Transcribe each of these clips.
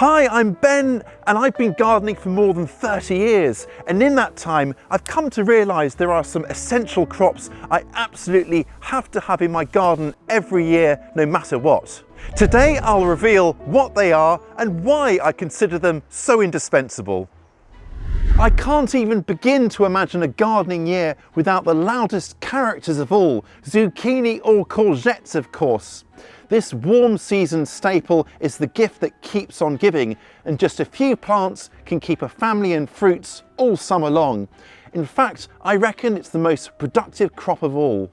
Hi, I'm Ben, and I've been gardening for more than 30 years. And in that time, I've come to realise there are some essential crops I absolutely have to have in my garden every year, no matter what. Today, I'll reveal what they are and why I consider them so indispensable. I can't even begin to imagine a gardening year without the loudest characters of all, zucchini or courgettes, of course. This warm season staple is the gift that keeps on giving, and just a few plants can keep a family and fruits all summer long. In fact, I reckon it's the most productive crop of all.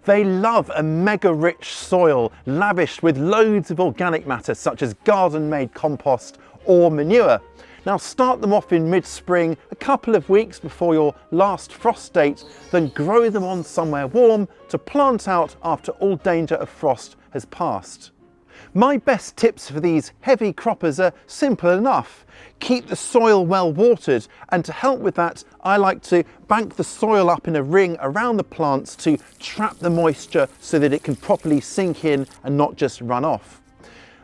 They love a mega rich soil lavished with loads of organic matter such as garden-made compost or manure. Now start them off in mid-spring, a couple of weeks before your last frost date, then grow them on somewhere warm to plant out after all danger of frost has passed. My best tips for these heavy croppers are simple enough. Keep the soil well watered, and to help with that, I like to bank the soil up in a ring around the plants to trap the moisture so that it can properly sink in and not just run off.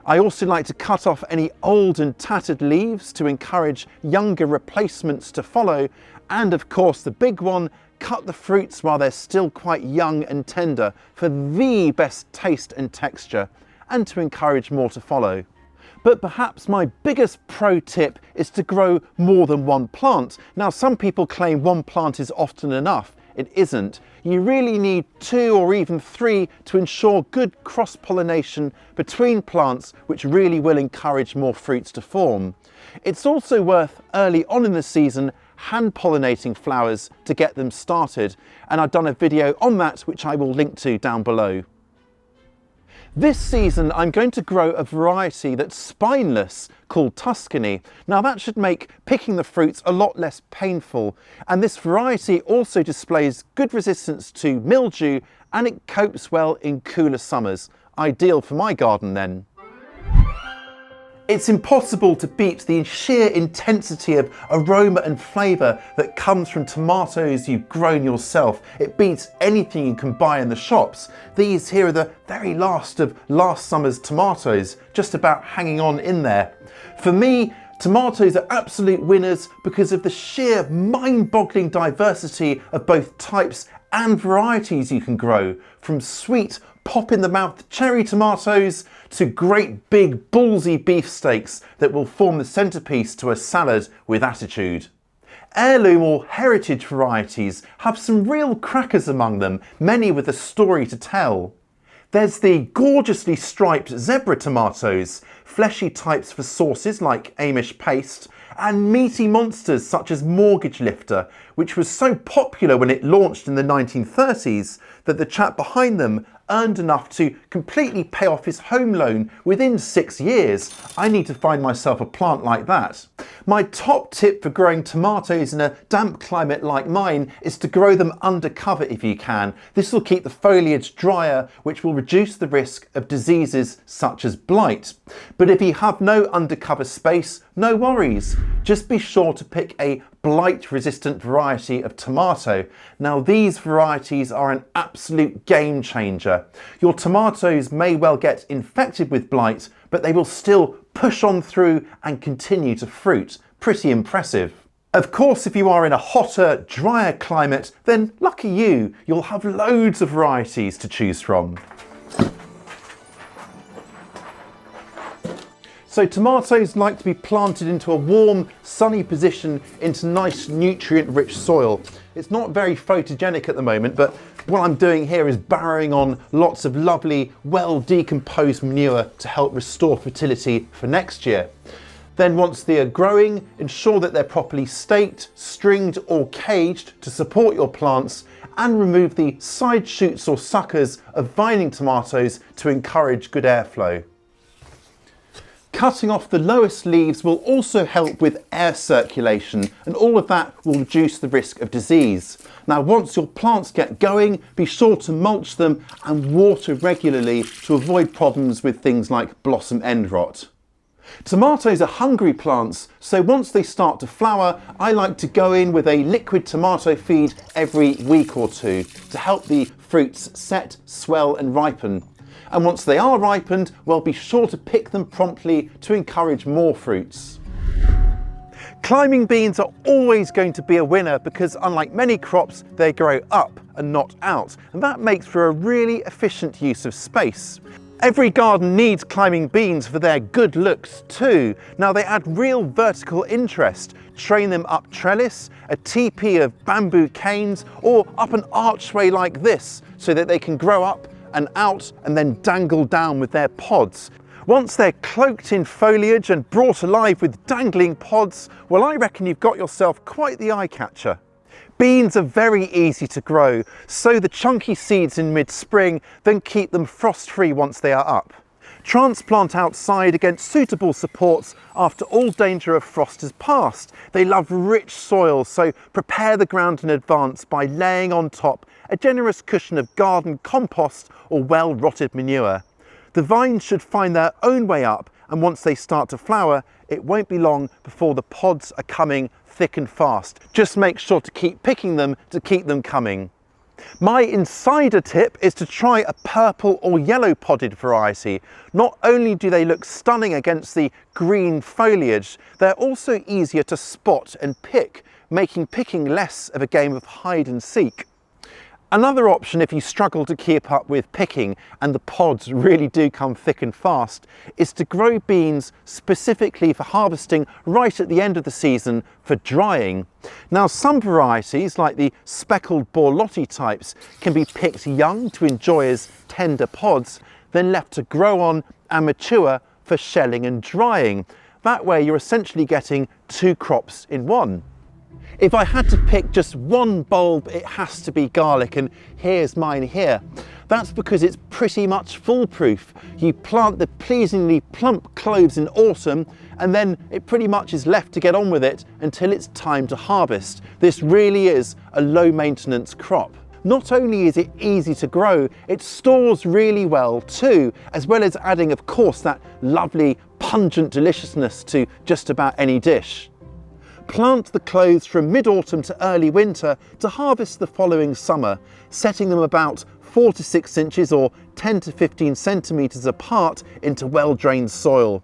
I also like to cut off any old and tattered leaves to encourage younger replacements to follow, and of course the big one, cut the fruits while they're still quite young and tender for the best taste and texture, and to encourage more to follow. But perhaps my biggest pro tip is to grow more than one plant. Now some people claim one plant is often enough. It isn't. You really need 2 or even 3 to ensure good cross-pollination between plants, which really will encourage more fruits to form. It's also worth early on in the season hand pollinating flowers to get them started, and I've done a video on that which I will link to down below. This season I'm going to grow a variety that's spineless called Tuscany. Now that should make picking the fruits a lot less painful, and this variety also displays good resistance to mildew and it copes well in cooler summers. Ideal for my garden then. It's impossible to beat the sheer intensity of aroma and flavour that comes from tomatoes you've grown yourself. It beats anything you can buy in the shops. These here are the very last of last summer's tomatoes, just about hanging on in there. For me, tomatoes are absolute winners because of the sheer mind-boggling diversity of both types and varieties you can grow, from sweet pop-in-the-mouth cherry tomatoes to great big ballsy beefsteaks that will form the centrepiece to a salad with attitude. Heirloom or heritage varieties have some real crackers among them, many with a story to tell. There's the gorgeously striped zebra tomatoes, fleshy types for sauces like Amish paste, and meaty monsters such as Mortgage Lifter, which was so popular when it launched in the 1930s that the chap behind them earned enough to completely pay off his home loan within 6 years. I need to find myself a plant like that. My top tip for growing tomatoes in a damp climate like mine is to grow them under cover if you can. This will keep the foliage drier, which will reduce the risk of diseases such as blight. But if you have no undercover space, no worries. Just be sure to pick a blight-resistant variety of tomato. Now these varieties are an absolute game changer. Your tomatoes may well get infected with blight, but they will still push on through and continue to fruit. Pretty impressive. Of course, if you are in a hotter, drier climate, then lucky you, you'll have loads of varieties to choose from. So tomatoes like to be planted into a warm, sunny position into nice nutrient-rich soil. It's not very photogenic at the moment, but what I'm doing here is barrowing on lots of lovely, well-decomposed manure to help restore fertility for next year. Then once they are growing, ensure that they're properly staked, stringed or caged to support your plants, and remove the side shoots or suckers of vining tomatoes to encourage good airflow. Cutting off the lowest leaves will also help with air circulation, and all of that will reduce the risk of disease. Now once your plants get going, be sure to mulch them and water regularly to avoid problems with things like blossom end rot. Tomatoes are hungry plants, so once they start to flower, I like to go in with a liquid tomato feed every week or two to help the fruits set, swell and ripen. And once they are ripened, well, be sure to pick them promptly to encourage more fruits. Climbing beans are always going to be a winner because unlike many crops, they grow up and not out, and that makes for a really efficient use of space. Every garden needs climbing beans for their good looks too. Now they add real vertical interest. Train them up trellis, a teepee of bamboo canes, or up an archway like this so that they can grow up and out and then dangle down with their pods. Once they're cloaked in foliage and brought alive with dangling pods, well, I reckon you've got yourself quite the eye-catcher. Beans are very easy to grow. Sow the chunky seeds in mid-spring, then keep them frost-free once they are up. Transplant outside against suitable supports after all danger of frost has passed. They love rich soil, so prepare the ground in advance by laying on top a generous cushion of garden compost or well-rotted manure. The vines should find their own way up, and once they start to flower, it won't be long before the pods are coming thick and fast. Just make sure to keep picking them to keep them coming. My insider tip is to try a purple or yellow podded variety. Not only do they look stunning against the green foliage, they're also easier to spot and pick, making picking less of a game of hide and seek. Another option if you struggle to keep up with picking and the pods really do come thick and fast is to grow beans specifically for harvesting right at the end of the season for drying. Now some varieties like the speckled borlotti types can be picked young to enjoy as tender pods, then left to grow on and mature for shelling and drying. That way you're essentially getting two crops in one. If I had to pick just one bulb, it has to be garlic, and here's mine here. That's because it's pretty much foolproof. You plant the pleasingly plump cloves in autumn, and then it pretty much is left to get on with it until it's time to harvest. This really is a low maintenance crop. Not only is it easy to grow, it stores really well too, as well as adding, of course, that lovely pungent deliciousness to just about any dish. Plant the cloves from mid-autumn to early winter to harvest the following summer, setting them about 4 to 6 inches or 10 to 15 centimetres apart into well-drained soil.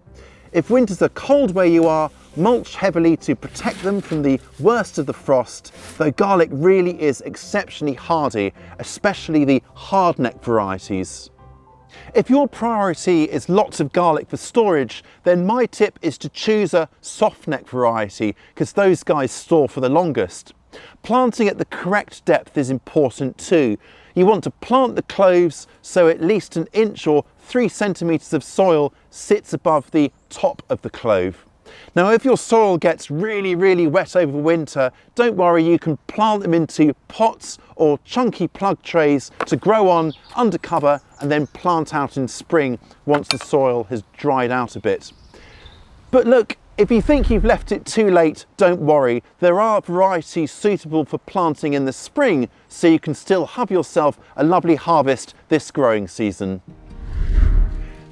If winters are cold where you are, mulch heavily to protect them from the worst of the frost, though garlic really is exceptionally hardy, especially the hardneck varieties. If your priority is lots of garlic for storage, then my tip is to choose a softneck variety because those guys store for the longest. Planting at the correct depth is important too. You want to plant the cloves so at least an inch or 3 centimetres of soil sits above the top of the clove. Now if your soil gets really wet over winter, don't worry, you can plant them into pots or chunky plug trays to grow on under cover and then plant out in spring once the soil has dried out a bit. But look, if you think you've left it too late, don't worry. There are varieties suitable for planting in the spring, so you can still have yourself a lovely harvest this growing season.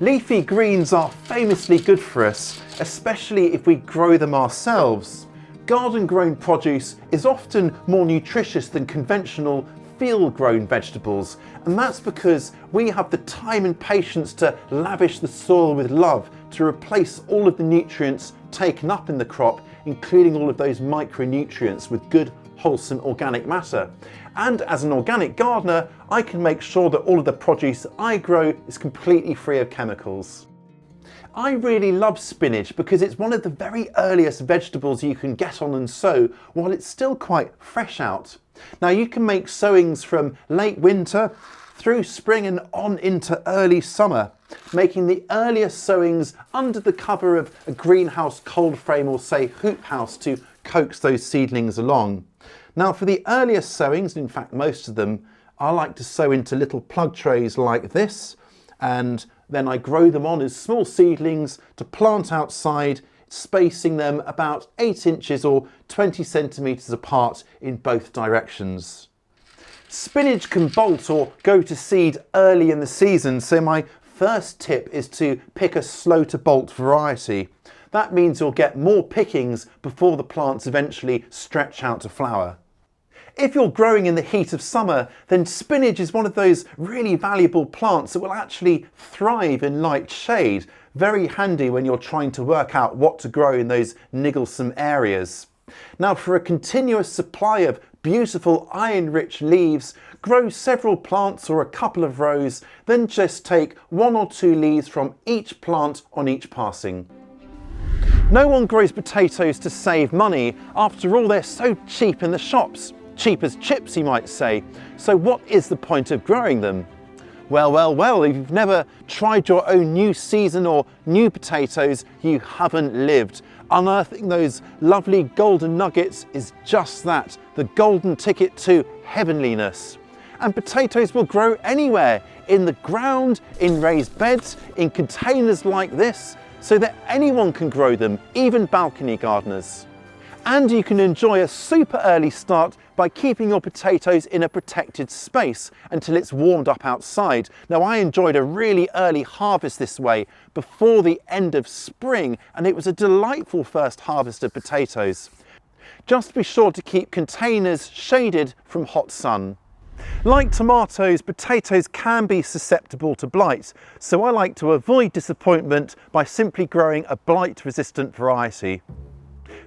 Leafy greens are famously good for us, especially if we grow them ourselves. Garden-grown produce is often more nutritious than conventional field-grown vegetables, and that's because we have the time and patience to lavish the soil with love to replace all of the nutrients taken up in the crop, including all of those micronutrients with good, wholesome organic matter. And as an organic gardener, I can make sure that all of the produce I grow is completely free of chemicals. I really love spinach because it's one of the very earliest vegetables you can get on and sow while it's still quite fresh out. Now you can make sowings from late winter through spring and on into early summer, making the earliest sowings under the cover of a greenhouse cold frame or say hoop house to coax those seedlings along. Now for the earliest sowings, in fact most of them, I like to sow into little plug trays like this, and then I grow them on as small seedlings to plant outside, spacing them about 8 inches or 20 centimetres apart in both directions. Spinach can bolt or go to seed early in the season, so my first tip is to pick a slow to bolt variety. That means you'll get more pickings before the plants eventually stretch out to flower. If you're growing in the heat of summer, then spinach is one of those really valuable plants that will actually thrive in light shade. Very handy when you're trying to work out what to grow in those nigglesome areas. Now, for a continuous supply of beautiful iron-rich leaves, grow several plants or a couple of rows, then just take 1 or 2 leaves from each plant on each passing. No one grows potatoes to save money. After all, they're so cheap in the shops. Cheap as chips, you might say. So what is the point of growing them? Well, if you've never tried your own new season or new potatoes, you haven't lived. Unearthing those lovely golden nuggets is just that, the golden ticket to heavenliness. And potatoes will grow anywhere, in the ground, in raised beds, in containers like this, so that anyone can grow them, even balcony gardeners. And you can enjoy a super early start by keeping your potatoes in a protected space until it's warmed up outside. Now, I enjoyed a really early harvest this way before the end of spring, and it was a delightful first harvest of potatoes. Just be sure to keep containers shaded from hot sun. Like tomatoes, potatoes can be susceptible to blight, so I like to avoid disappointment by simply growing a blight-resistant variety.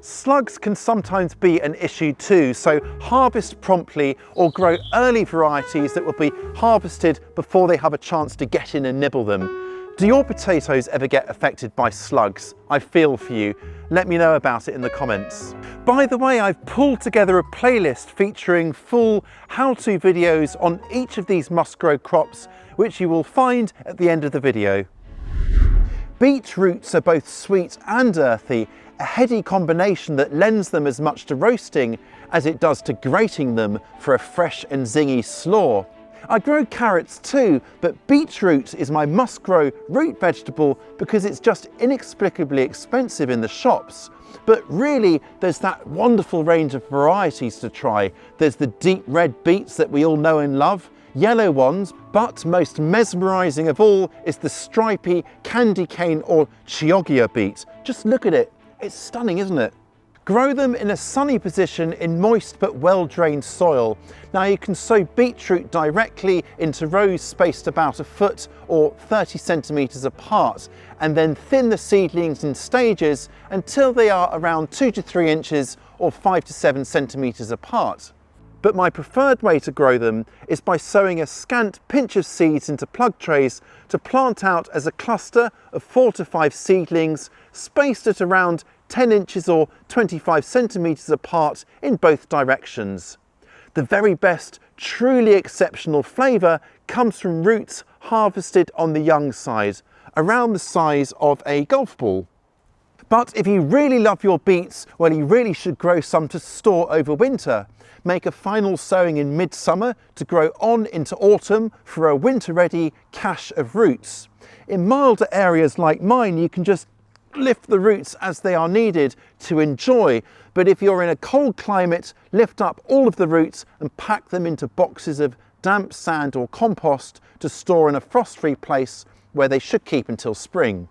Slugs can sometimes be an issue too, so harvest promptly or grow early varieties that will be harvested before they have a chance to get in and nibble them. Do your potatoes ever get affected by slugs? I feel for you. Let me know about it in the comments. By the way, I've pulled together a playlist featuring full how-to videos on each of these must-grow crops, which you will find at the end of the video. Beet roots are both sweet and earthy, a heady combination that lends them as much to roasting as it does to grating them for a fresh and zingy slaw. I grow carrots too, but beetroot is my must-grow root vegetable because it's just inexplicably expensive in the shops. But really, there's that wonderful range of varieties to try. There's the deep red beets that we all know and love, yellow ones, but most mesmerising of all is the stripy candy cane or chioggia beet. Just look at it. It's stunning, isn't it? Grow them in a sunny position in moist but well-drained soil. Now you can sow beetroot directly into rows spaced about a foot or 30 centimetres apart, and then thin the seedlings in stages until they are around 2 to 3 inches or 5 to 7 centimetres apart. But my preferred way to grow them is by sowing a scant pinch of seeds into plug trays to plant out as a cluster of 4 to 5 seedlings spaced at around 10 inches or 25 centimetres apart in both directions. The very best, truly exceptional flavour comes from roots harvested on the young side, around the size of a golf ball. But if you really love your beets, well, you really should grow some to store over winter. Make a final sowing in midsummer to grow on into autumn for a winter-ready cache of roots. In milder areas like mine, you can just lift the roots as they are needed to enjoy. But if you're in a cold climate, lift up all of the roots and pack them into boxes of damp sand or compost to store in a frost-free place where they should keep until spring.